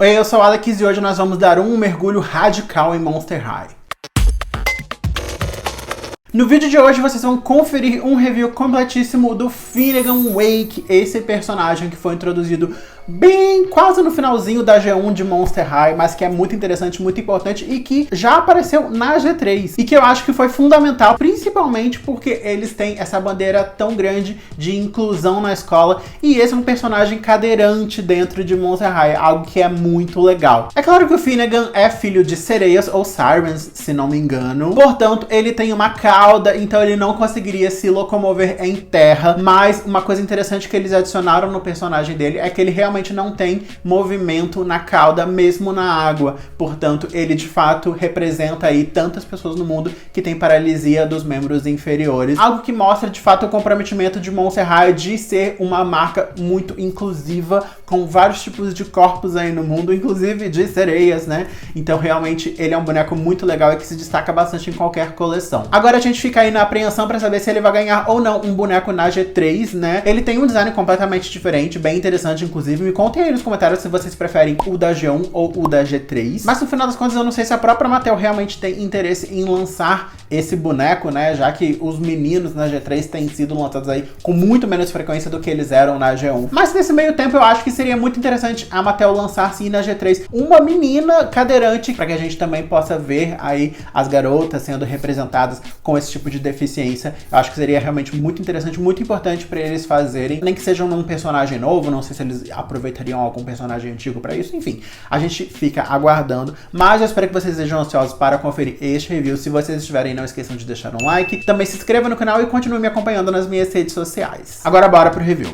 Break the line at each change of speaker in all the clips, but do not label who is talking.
Oi, eu sou o Alex e hoje nós vamos dar um mergulho radical em Monster High. No vídeo de hoje vocês vão conferir um review completíssimo do Finnegan Wake, esse personagem que foi introduzido bem quase no finalzinho da G1 de Monster High, mas que é muito interessante, muito importante e que já apareceu na G3 e que eu acho que foi fundamental, principalmente porque eles têm essa bandeira tão grande de inclusão na escola e esse é um personagem cadeirante dentro de Monster High, algo que é muito legal. É claro que o Finnegan é filho de sereias ou sirens, se não me engano, portanto ele tem uma cauda, então ele não conseguiria se locomover em terra, mas uma coisa interessante que eles adicionaram no personagem dele é que ele realmente não tem movimento na cauda, mesmo na água. Portanto, ele de fato representa aí tantas pessoas no mundo que tem paralisia dos membros inferiores. Algo que mostra de fato o comprometimento de Monster High de ser uma marca muito inclusiva, com vários tipos de corpos aí no mundo, inclusive de sereias, né? Então realmente ele é um boneco muito legal e que se destaca bastante em qualquer coleção. Agora a gente fica aí na apreensão pra saber se ele vai ganhar ou não um boneco na G3, né? Ele tem um design completamente diferente, bem interessante inclusive. Me contem aí nos comentários se vocês preferem o da G1 ou o da G3. Mas no final das contas eu não sei se a própria Mattel realmente tem interesse em lançar esse boneco, né? Já que os meninos na G3 têm sido lançados aí com muito menos frequência do que eles eram na G1. Mas nesse meio tempo eu acho que seria muito interessante a Mattel lançar sim na G3 uma menina cadeirante, para que a gente também possa ver aí as garotas sendo representadas com esse tipo de deficiência. Eu acho que seria realmente muito interessante, muito importante para eles fazerem, nem que sejam num personagem novo, não sei se eles aproveitariam algum personagem antigo para isso, enfim, a gente fica aguardando, mas eu espero que vocês estejam ansiosos para conferir este review. Se vocês estiverem, não esqueçam de deixar um like, também se inscreva no canal e continue me acompanhando nas minhas redes sociais. Agora bora pro review.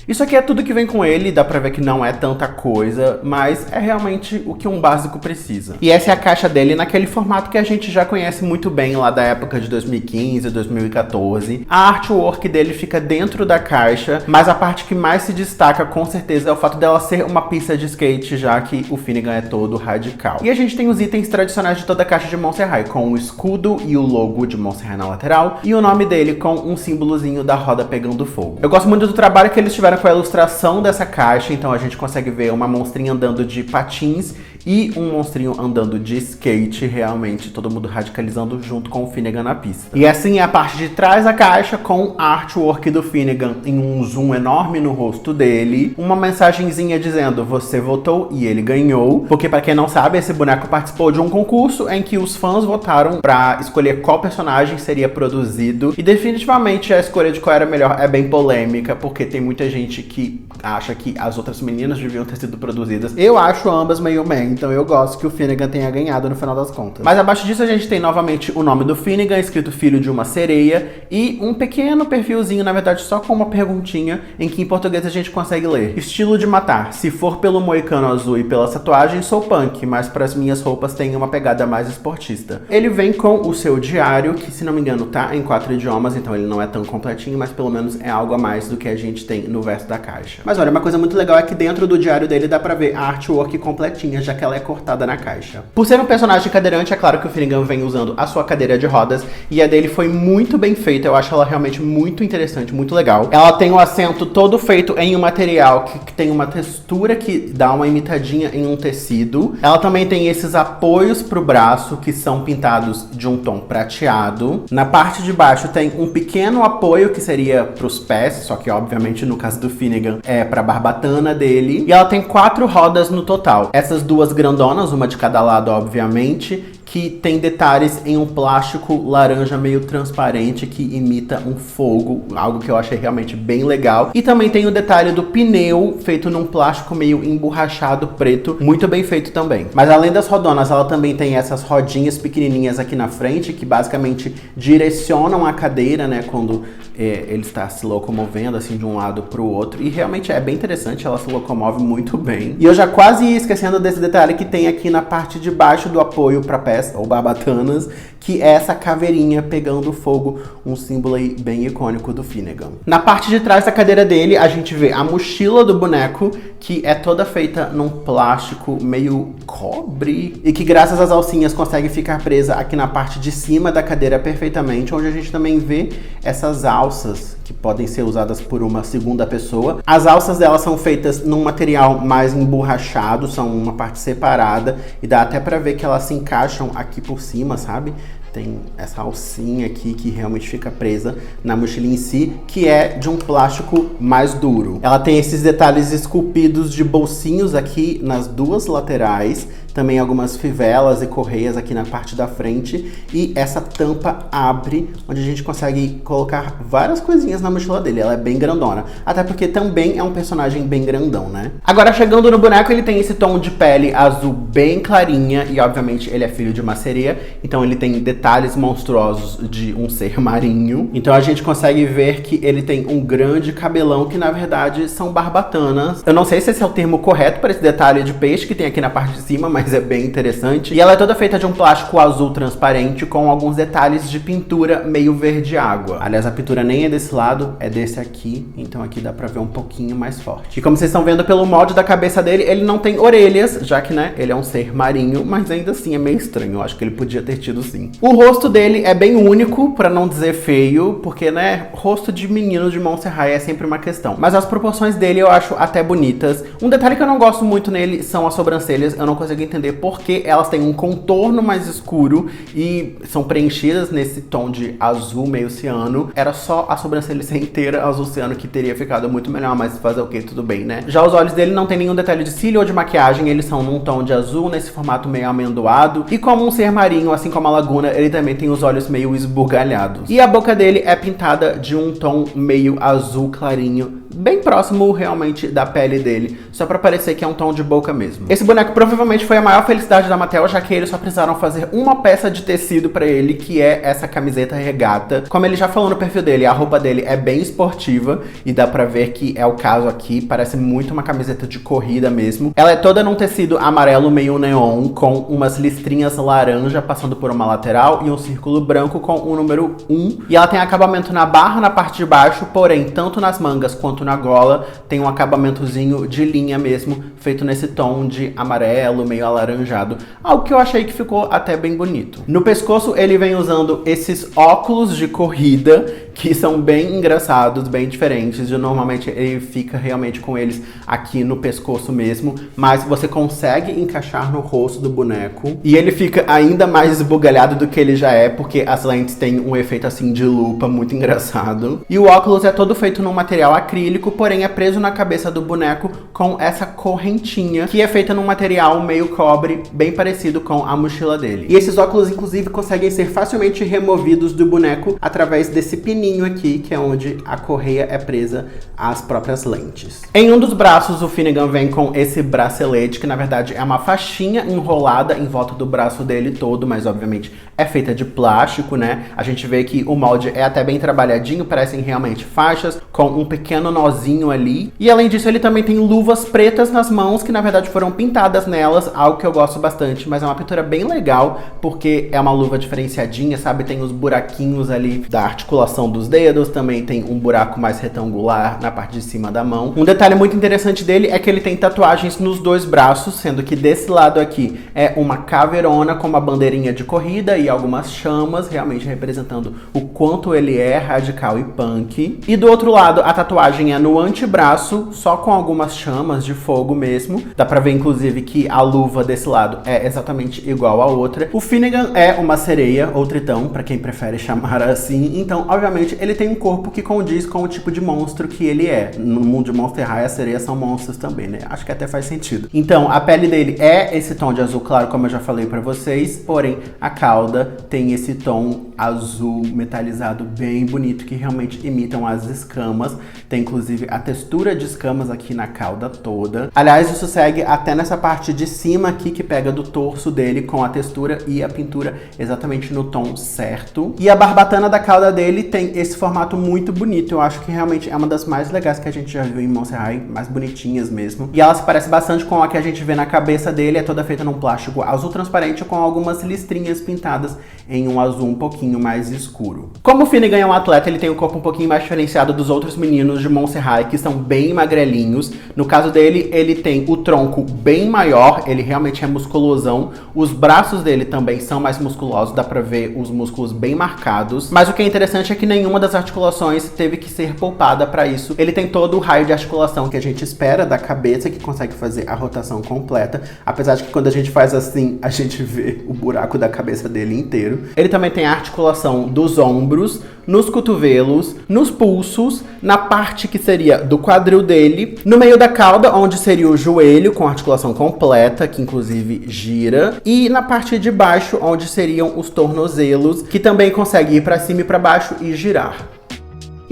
Isso aqui é tudo que vem com ele, dá pra ver que não é tanta coisa, mas é realmente o que um básico precisa. E essa é a caixa dele naquele formato que a gente já conhece muito bem lá da época de 2015, 2014. A artwork dele fica dentro da caixa, mas a parte que mais se destaca com certeza é o fato dela ser uma pista de skate, já que o Finnegan é todo radical. E a gente tem os itens tradicionais de toda a caixa de Monster High, com o escudo e o logo de Monster High na lateral, e o nome dele com um símbolozinho da roda pegando fogo. Eu gosto muito do trabalho que eles tiveram com a ilustração dessa caixa, então a gente consegue ver uma monstrinha andando de patins e um monstrinho andando de skate, realmente todo mundo radicalizando junto com o Finnegan na pista. E assim é a parte de trás da caixa com a artwork do Finnegan em um zoom enorme no rosto dele, uma mensagenzinha dizendo você votou e ele ganhou, porque para quem não sabe, esse boneco participou de um concurso em que os fãs votaram para escolher qual personagem seria produzido e definitivamente a escolha de qual era melhor é bem polêmica, porque tem muita gente que acha que as outras meninas deviam ter sido produzidas. Eu acho ambas meio então eu gosto que o Finnegan tenha ganhado no final das contas. Mas abaixo disso a gente tem novamente o nome do Finnegan, escrito filho de uma sereia, e um pequeno perfilzinho, na verdade só com uma perguntinha, em que em português a gente consegue ler. Estilo de matar. Se for pelo moicano azul e pela tatuagem, sou punk, mas para as minhas roupas tem uma pegada mais esportista. Ele vem com o seu diário, que se não me engano tá em 4 idiomas, então ele não é tão completinho, mas pelo menos é algo a mais do que a gente tem no verso da caixa. Mas olha, uma coisa muito legal é que dentro do diário dele dá pra ver a artwork completinha, já que ela é cortada na caixa. Por ser um personagem cadeirante, é claro que o Finnegan vem usando a sua cadeira de rodas, e a dele foi muito bem feita, eu acho ela realmente muito interessante, muito legal. Ela tem o assento todo feito em um material que tem uma textura que dá uma imitadinha em um tecido. Ela também tem esses apoios pro braço, que são pintados de um tom prateado. Na parte de baixo tem um pequeno apoio que seria pros pés, só que obviamente no caso do Finnegan é pra barbatana dele. E ela tem 4 rodas no total. Essas duas grandonas, uma de cada lado, obviamente, que tem detalhes em um plástico laranja meio transparente que imita um fogo, algo que eu achei realmente bem legal. E também tem o detalhe do pneu feito num plástico meio emborrachado preto, muito bem feito também. Mas além das rodonas, ela também tem essas rodinhas pequenininhas aqui na frente, que basicamente direcionam a cadeira, né, quando ele está se locomovendo assim de um lado para o outro. E realmente é bem interessante, ela se locomove muito bem. E eu já quase ia esquecendo desse detalhe que tem aqui na parte de baixo do apoio para pés, ou barbatanas, que é essa caveirinha pegando fogo, um símbolo aí bem icônico do Finnegan. Na parte de trás da cadeira dele, a gente vê a mochila do boneco, que é toda feita num plástico meio cobre, e que graças às alcinhas consegue ficar presa aqui na parte de cima da cadeira perfeitamente, onde a gente também vê essas alças que podem ser usadas por uma segunda pessoa. As alças dela são feitas num material mais emborrachado, são uma parte separada e dá até pra ver que elas se encaixam aqui por cima, sabe? Tem essa alcinha aqui que realmente fica presa na mochila em si, que é de um plástico mais duro. Ela tem esses detalhes esculpidos de bolsinhos aqui nas duas laterais, também algumas fivelas e correias aqui na parte da frente, e essa tampa abre, onde a gente consegue colocar várias coisinhas na mochila dele. Ela é bem grandona, até porque também é um personagem bem grandão, né? Agora, chegando no boneco, ele tem esse tom de pele azul bem clarinha, e obviamente ele é filho de uma sereia, então ele tem detalhes monstruosos de um ser marinho. Então a gente consegue ver que ele tem um grande cabelão, que na verdade são barbatanas. Eu não sei se esse é o termo correto para esse detalhe de peixe que tem aqui na parte de cima, mas é bem interessante. E ela é toda feita de um plástico azul transparente com alguns detalhes de pintura meio verde água. Aliás, a pintura nem é desse lado, é desse aqui, então aqui dá pra ver um pouquinho mais forte. E como vocês estão vendo pelo molde da cabeça dele, ele não tem orelhas, já que, né, ele é um ser marinho, mas ainda assim é meio estranho. Eu acho que ele podia ter tido sim. O rosto dele é bem único, pra não dizer feio, porque, né, rosto de menino de Monster High é sempre uma questão. Mas as proporções dele eu acho até bonitas. Um detalhe que eu não gosto muito nele são as sobrancelhas. Eu não consigo entender porque elas têm um contorno mais escuro e são preenchidas nesse tom de azul meio ciano. Era só a sobrancelha ser inteira azul ciano que teria ficado muito melhor, mas fazer o que, tudo bem, né? Já os olhos dele não tem nenhum detalhe de cílio ou de maquiagem, eles são num tom de azul, nesse formato meio amendoado. E como um ser marinho, assim como a Laguna, ele também tem os olhos meio esbugalhados. E a boca dele é pintada de um tom meio azul clarinho, bem próximo realmente da pele dele, só pra parecer que é um tom de boca mesmo. Esse boneco provavelmente foi a maior felicidade da Mattel, já que eles só precisaram fazer uma peça de tecido pra ele, que é essa camiseta regata. Como ele já falou no perfil dele, a roupa dele é bem esportiva, e dá pra ver que é o caso aqui, parece muito uma camiseta de corrida mesmo. Ela é toda num tecido amarelo meio neon, com umas listrinhas laranja passando por uma lateral e um círculo branco com o número 1. E ela tem acabamento na barra na parte de baixo, porém, tanto nas mangas quanto na gola, tem um acabamentozinho de linha mesmo, feito nesse tom de amarelo, meio alaranjado. Algo que eu achei que ficou até bem bonito. No pescoço, ele vem usando esses óculos de corrida, que são bem engraçados, bem diferentes. Normalmente ele fica realmente com eles aqui no pescoço mesmo, mas você consegue encaixar no rosto do boneco. E ele fica ainda mais esbugalhado do que ele já é, porque as lentes têm um efeito assim de lupa muito engraçado. E o óculos é todo feito num material acrílico, porém é preso na cabeça do boneco com essa correntinha, que é feita num material meio cobre, bem parecido com a mochila dele. E esses óculos, inclusive, conseguem ser facilmente removidos do boneco através desse pininho aqui, que é onde a correia é presa às próprias lentes. Em um dos braços, o Finnegan vem com esse bracelete, que na verdade é uma faixinha enrolada em volta do braço dele todo, mas obviamente é feita de plástico, né? A gente vê que o molde é até bem trabalhadinho, parecem realmente faixas, com um pequeno nozinho ali. E além disso, ele também tem luvas pretas nas mãos, que na verdade foram pintadas nelas, algo que eu gosto bastante, mas é uma pintura bem legal, porque é uma luva diferenciadinha, sabe? Tem os buraquinhos ali da articulação dos dedos, também tem um buraco mais retangular na parte de cima da mão. Um detalhe muito interessante dele é que ele tem tatuagens nos dois braços, sendo que desse lado aqui é uma caveirona com uma bandeirinha de corrida e algumas chamas, realmente representando o quanto ele é radical e punk. E do outro lado, a tatuagem é no antebraço, só com algumas chamas de fogo mesmo. Dá pra ver, inclusive, que a luva desse lado é exatamente igual à outra. O Finnegan é uma sereia, ou tritão, pra quem prefere chamar assim. Então, obviamente, ele tem um corpo que condiz com o tipo de monstro que ele é. No mundo de Monster High, as sereias são monstros também, né? Acho que até faz sentido. Então, a pele dele é esse tom de azul claro, como eu já falei pra vocês. Porém, a cauda tem esse tom azul metalizado bem bonito, que realmente imitam as escamas. Tem, inclusive, a textura de escamas aqui na cauda toda. Aliás, isso segue até nessa parte de cima aqui, que pega do torso dele, com a textura e a pintura exatamente no tom certo. E a barbatana da cauda dele tem esse formato muito bonito. Eu acho que realmente é uma das mais legais que a gente já viu em Monster High, mais bonitinhas mesmo. E ela se parece bastante com a que a gente vê na cabeça dele, é toda feita num plástico azul transparente com algumas listrinhas pintadas em um azul um pouquinho mais escuro. Como o Finnegan é um atleta, ele tem um corpo um pouquinho mais diferenciado dos outros outros meninos de Monster High que são bem magrelinhos. No caso dele, ele tem o tronco bem maior, ele realmente é musculosão. Os braços dele também são mais musculosos, dá pra ver os músculos bem marcados. Mas o que é interessante é que nenhuma das articulações teve que ser poupada pra isso. Ele tem todo o raio de articulação que a gente espera da cabeça, que consegue fazer a rotação completa. Apesar de que quando a gente faz assim, a gente vê o buraco da cabeça dele inteiro. Ele também tem a articulação dos ombros, nos cotovelos, nos pulsos, na parte que seria do quadril dele, no meio da cauda, onde seria o joelho, com articulação completa, que inclusive gira, e na parte de baixo, onde seriam os tornozelos, que também consegue ir para cima e para baixo e girar.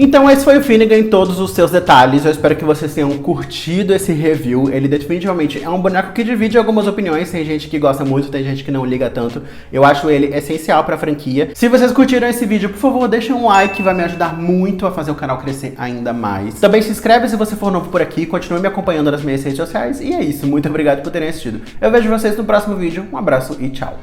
Então esse foi o Finnegan em todos os seus detalhes. Eu espero que vocês tenham curtido esse review. Ele definitivamente é um boneco que divide algumas opiniões. Tem gente que gosta muito, tem gente que não liga tanto. Eu acho ele essencial pra franquia. Se vocês curtiram esse vídeo, por favor, deixem um like, vai me ajudar muito a fazer o canal crescer ainda mais. Também se inscreve se você for novo por aqui, continue me acompanhando nas minhas redes sociais. E é isso, muito obrigado por terem assistido. Eu vejo vocês no próximo vídeo. Um abraço e tchau!